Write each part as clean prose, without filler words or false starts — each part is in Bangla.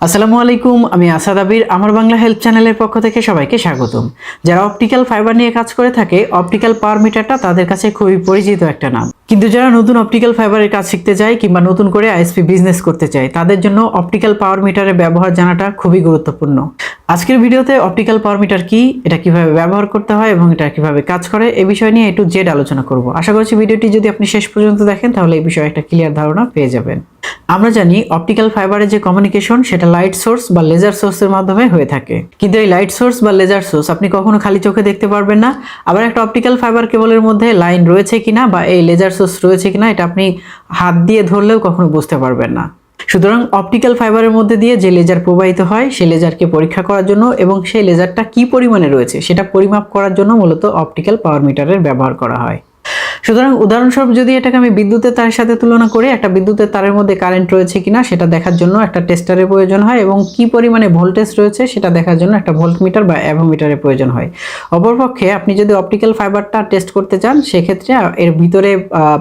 আসসালামু আলাইকুম, আমি আসাদ আবির। আমার বাংলা হেল্প চ্যানেলের পক্ষ থেকে সবাইকে স্বাগতম। যারা অপটিক্যাল ফাইবার নিয়ে কাজ করে থাকে, অপটিক্যাল পাওয়ার মিটারটা তাদের কাছে খুবই পরিচিত একটা নাম। কিন্তু যারা নতুন অপটিক্যাল ফাইবারের কাজ শিখতে চায় কিংবা নতুন করে আইএসপি বিজনেস করতে চায়, তাদের জন্য অপটিক্যাল পাওয়ার মিটারের ব্যবহার জানাটা খুবই গুরুত্বপূর্ণ। আজকের ভিডিওতে অপটিক্যাল পাওয়ার মিটার কি, এটা কিভাবে ব্যবহার করতে হয় এবং এটা কিভাবে কাজ করে, এই বিষয় নিয়ে একটু জেড আলোচনা করব। আশা করছি ভিডিওটি যদি আপনি শেষ পর্যন্ত দেখেন তাহলে এই বিষয়ে একটা ক্লিয়ার ধারণা পেয়ে যাবেন। আমরা জানি অপটিক্যাল ফাইবারের যে কমিউনিকেশন সেটা লাইট সোর্স বা লেজার সোর্সের মাধ্যমে হয়ে থাকে, কিন্তু এই লাইট সোর্স বা লেজার সোর্স আপনি কখনো খালি চোখে দেখতে পারবেন না। আবার একটা অপটিক্যাল ফাইবার কেবলের মধ্যে লাইন রয়েছে কিনা বা এই লেজার সোর্স রয়েছে কিনা এটা আপনি হাত দিয়ে ধরলেও কখনো বুঝতে পারবেন না। সুতরাং অপটিক্যাল ফাইবারের মধ্যে দিয়ে যে লেজার প্রবাহিত হয় সেই লেজারকে পরীক্ষা করার জন্য এবং সেই লেজারটা কি পরিমাণে রয়েছে সেটা পরিমাপ করার জন্য মূলত অপটিক্যাল পাওয়ার মিটারের ব্যবহার করা হয়। সুতরাং উদাহরণস্বরূপ যদি এটাকে আমি বিদ্যুতের তারের সাথে তুলনা করি, একটা বিদ্যুতের তারের মধ্যে কারেন্ট রয়েছে কিনা সেটা দেখার জন্য একটা টেস্টারের প্রয়োজন হয় এবং কি পরিমাণে ভোল্টেজ রয়েছে সেটা দেখার জন্য একটা ভোল্টমিটার বা অ্যাভোমিটারের প্রয়োজন হয়। অপরপক্ষে আপনি যদি অপটিক্যাল ফাইবারটা টেস্ট করতে চান, সেক্ষেত্রে এর ভিতরে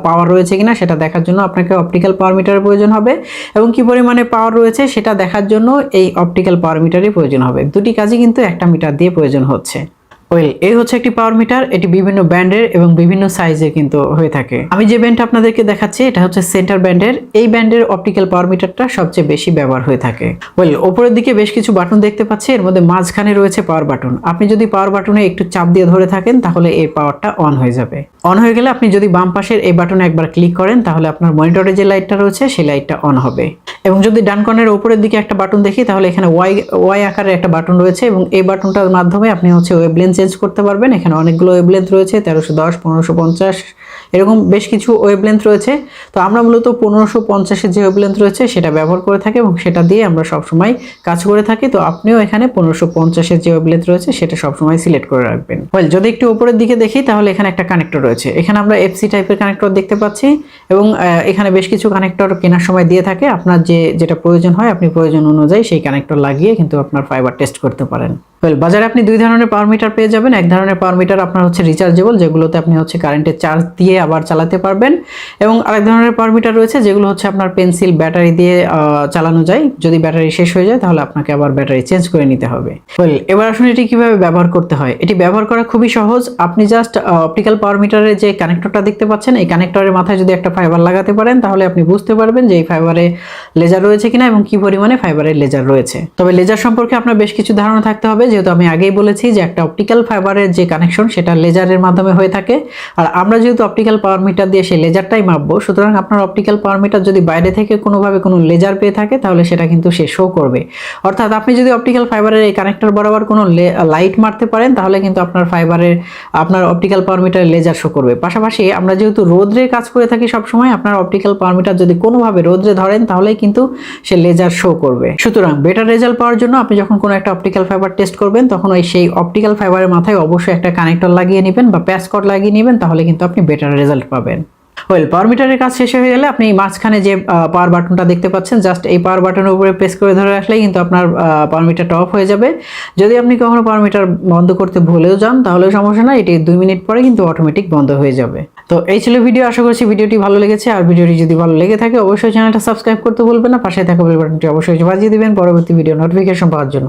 পাওয়ার রয়েছে কিনা সেটা দেখার জন্য আপনাকে অপটিক্যাল পাওয়ার মিটারের প্রয়োজন হবে এবং কি পরিমাণে পাওয়ার রয়েছে সেটা দেখার জন্য এই অপটিক্যাল পাওয়ার মিটারের প্রয়োজন হবে। দুটি কাজই কিন্তু একটা মিটার দিয়ে প্রয়োজন হচ্ছে। এই হচ্ছে একটি পাওয়ার মিটার। এটি বিভিন্ন ব্যান্ডের এবং বিভিন্ন সাইজে কিন্তু হয়ে থাকে। আমি যে ব্যান্ডটা আপনাদেরকে দেখাচ্ছি এটা হচ্ছে সেন্টার ব্যান্ডের। এই ব্যান্ডের অপটিক্যাল পাওয়ার মিটারটা সবচেয়ে বেশি ব্যবহার হয়ে থাকে। উপরের দিকে বেশ কিছু বাটন দেখতে পাচ্ছি, এর মধ্যে মাঝখানে রয়েছে পাওয়ার বাটন। আপনি যদি পাওয়ার বাটনে একটু চাপ দিয়ে ধরে থাকেন তাহলে এই পাওয়ারটা অন হয়ে যাবে। অন হয়ে গেলে আপনি যদি বাম পাশের এই বাটনে একবার ক্লিক করেন তাহলে আপনার মনিটরে যে লাইটটা রয়েছে সেই লাইটটা অন হবে। এবং যদি ডান কর্নারের উপরের দিকে একটা বাটন দেখি তাহলে এখানে ওয়াই আকারের একটা বাটন রয়েছে এবং এই বাটনটার মাধ্যমে আপনি ওয়েভলেন্থ চেঞ্জ করতে পারবেন। এখানে অনেকগুলো ওয়েভলেন্থ রয়েছে, 1310, 1550 এরকম বেশ কিছু ওয়েভলেন্থ রয়েছে। তো আমরা মূলত 1550-এর যে ওয়েভলেন্থ রয়েছে সেটা ব্যবহার করে থাকি এবং সেটা দিয়ে আমরা সবসময় কাজ করে থাকি। তো আপনিও এখানে 1550-এর যে ওয়েভলেন্থ রয়েছে সেটা সবসময় সিলেক্ট করে রাখবেন। যদি একটু উপরের দিকে দেখি তাহলে এখানে একটা কানেক্টর রয়েছে। এখানে আমরা এফসি টাইপের কানেক্টর দেখতে পাচ্ছি এবং এখানে বেশ কিছু কানেক্টর কেনার সময় দিয়ে থাকে। আপনার যেটা প্রয়োজন হয় আপনি প্রয়োজন অনুযায়ী সেই কানেক্টর লাগিয়ে কিন্তু আপনার ফাইবার টেস্ট করতে পারেন। বাজারে আপনি দুই ধরনের পাওয়ার মিটার পেয়ে যাবেন। এক ধরনের পাওয়ার মিটার আপনার হচ্ছে রিচার্জেবল, যেগুলোতে আপনি কারেন্টের চার্জ দিয়ে আবার চালাতে পারবেন, এবং আরেক ধরনের পাওয়ার মিটার রয়েছে যেগুলো আপনার পেন্সিল ব্যাটারি দিয়ে চালানো যায়। যদি ব্যাটারি শেষ হয়ে যায় তাহলে আপনাকে আবার ব্যাটারি চেঞ্জ করে নিতে হবে। এবার আসুন এটি কিভাবে ব্যবহার করতে হয়। এটি ব্যবহার করা খুবই সহজ। আপনি জাস্ট অপটিক্যাল পাওয়ার মিটারের যে কানেক্টরটা দেখতে পাচ্ছেন এই কানেক্টরের মাথায় যদি একটা ফাইবার লাগাতে পারেন তাহলে আপনি বুঝতে পারবেন যে এই ফাইবারে লেজার রয়েছে কিনা এবং কি পরিমাণে ফাইবারের লেজার রয়েছে। তবে লেজার সম্পর্কে আপনার বেশ কিছু ধারণা থাকতে হবে, যেহেতু আমি আগেই বলেছি যে একটা অপটিক্যাল ফাইবারের যে কানেকশন সেটা লেজারের মাধ্যমে হয়ে থাকে। আর আমরা যেহেতু অপটিক্যাল পাওয়ার মিটার দিয়ে সেই লেজারটাই মাপবো, সুতরাং আপনার অপটিক্যাল পাওয়ার মিটার যদি বাইরে থেকে কোনোভাবে কোনো লেজার পেয়ে থাকে তাহলে সেটা কিন্তু সে শো করবে। অর্থাৎ আপনি যদি অপটিক্যাল ফাইবারের এই কানেক্টর বরাবর কোনো লাইট মারতে পারেন তাহলে কিন্তু আপনার অপটিক্যাল পাওয়ার মিটারে লেজার শো করবে। পাশাপাশি আমরা যেহেতু রোদ্রে কাজ করে থাকি সবসময়, আপনার অপটিক্যাল পাওয়ার মিটার যদি কোনোভাবে রোদ্রে ধরেন তাহলেই কিন্তু সে লেজার শো করবে। সুতরাং বেটার রেজাল্ট পাওয়ার জন্য আপনি যখন কোনো একটা অপটিক্যাল ফাইবার টেস্ট করবেন তখন সেই অপটিক্যাল ফাইবারের মাথায় অবশ্যই একটা কানেক্টর লাগিয়ে নেবেন বা প্যাচ কর্ড লাগিয়ে নেবেন, তাহলে কিন্তু আপনি বেটার রেজাল্ট পাবেন। পাওয়ার মিটারের কাজ শেষ হয়ে গেলে আপনি মাঝখানে যে পাওয়ার বাটনটা দেখতে পাচ্ছেন, জাস্ট এই পাওয়ার বাটনের উপরে প্রেস করে ধরে রাখলেই কিন্তু আপনার পাওয়ার মিটারটা অফ হয়ে যাবে। যদি আপনি কখনো পাওয়ার মিটার বন্ধ করতে ভুলেও যান তাহলে সমস্যা না, এটি 2 মিনিট পরে কিন্তু অটোমেটিক বন্ধ হয়ে যাবে। তো এই ছিল ভিডিও। আশা করছি ভিডিওটি ভালো লেগেছে। আর ভিডিওটি যদি ভালো লেগে থাকে অবশ্যই চ্যানেলটা সাবস্ক্রাইব করতে ভুলবেন না। পাশে থাকা বেল বাটনটি অবশ্যই বাজিয়ে দিবেন পরবর্তী ভিডিও নোটিফিকেশন পাওয়ার জন্য।